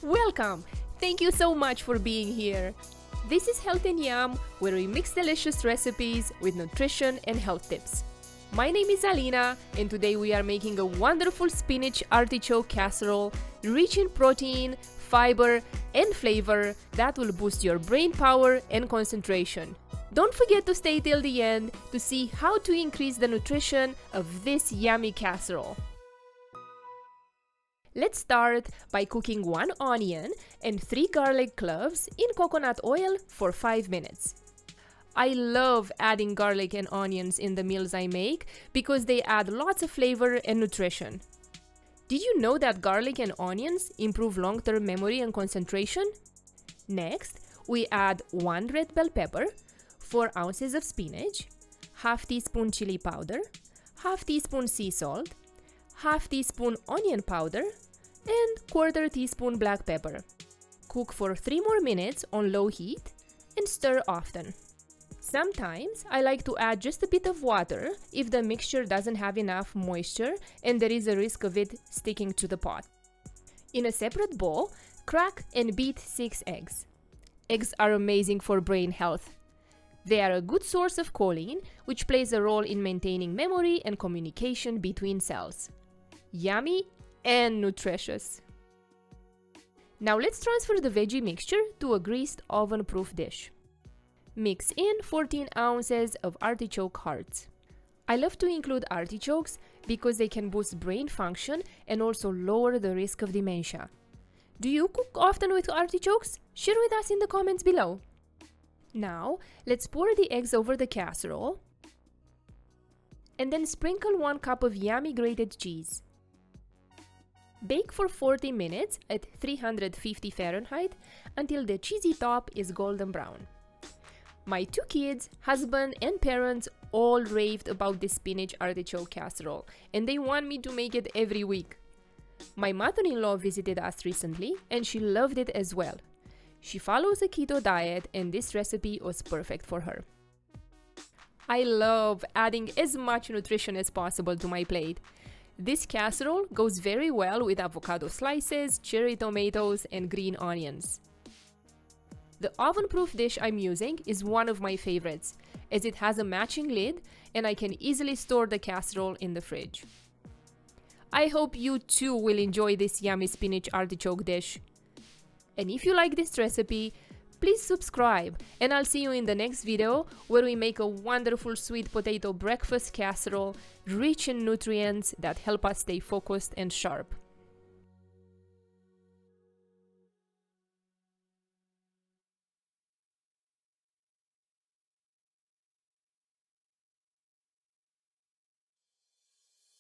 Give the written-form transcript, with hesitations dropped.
Welcome! Thank you so much for being here. This is Health and Yum, where we mix delicious recipes with nutrition and health tips. My name is Alina, and today we are making a wonderful spinach artichoke casserole rich in protein, fiber, and flavor that will boost your brain power and concentration. Don't forget to stay till the end to see how to increase the nutrition of this yummy casserole. Let's start by cooking 1 onion and 3 garlic cloves in coconut oil for 5 minutes. I love adding garlic and onions in the meals I make because they add lots of flavor and nutrition. Did you know that garlic and onions improve long-term memory and concentration? Next, we add 1 red bell pepper, 4 ounces of spinach, half teaspoon chili powder, half teaspoon sea salt, half teaspoon onion powder, and 1/4 teaspoon black pepper. Cook for 3 more minutes on low heat and stir often. Sometimes I like to add just a bit of water if the mixture doesn't have enough moisture and there is a risk of it sticking to the pot. In a separate bowl, crack and beat 6 eggs. Eggs are amazing for brain health. They are a good source of choline, which plays a role in maintaining memory and communication between cells. Yummy and nutritious. Now let's transfer the veggie mixture to a greased oven-proof dish. Mix in 14 ounces of artichoke hearts. I love to include artichokes because they can boost brain function and also lower the risk of dementia. Do you cook often with artichokes? Share with us in the comments below. Now, let's pour the eggs over the casserole and then sprinkle 1 cup of yummy grated cheese. Bake for 40 minutes at 350 Fahrenheit until the cheesy top is golden brown. My 2 kids, husband, and parents all raved about this spinach artichoke casserole, and they want me to make it every week. My mother-in-law visited us recently, and she loved it as well. She follows a keto diet, and this recipe was perfect for her. I love adding as much nutrition as possible to my plate. This casserole goes very well with avocado slices, cherry tomatoes, and green onions. The oven-proof dish I'm using is one of my favorites, as it has a matching lid and I can easily store the casserole in the fridge. I hope you too will enjoy this yummy spinach artichoke dish. And if you like this recipe, please subscribe, and I'll see you in the next video where we make a wonderful sweet potato breakfast casserole rich in nutrients that help us stay focused and sharp.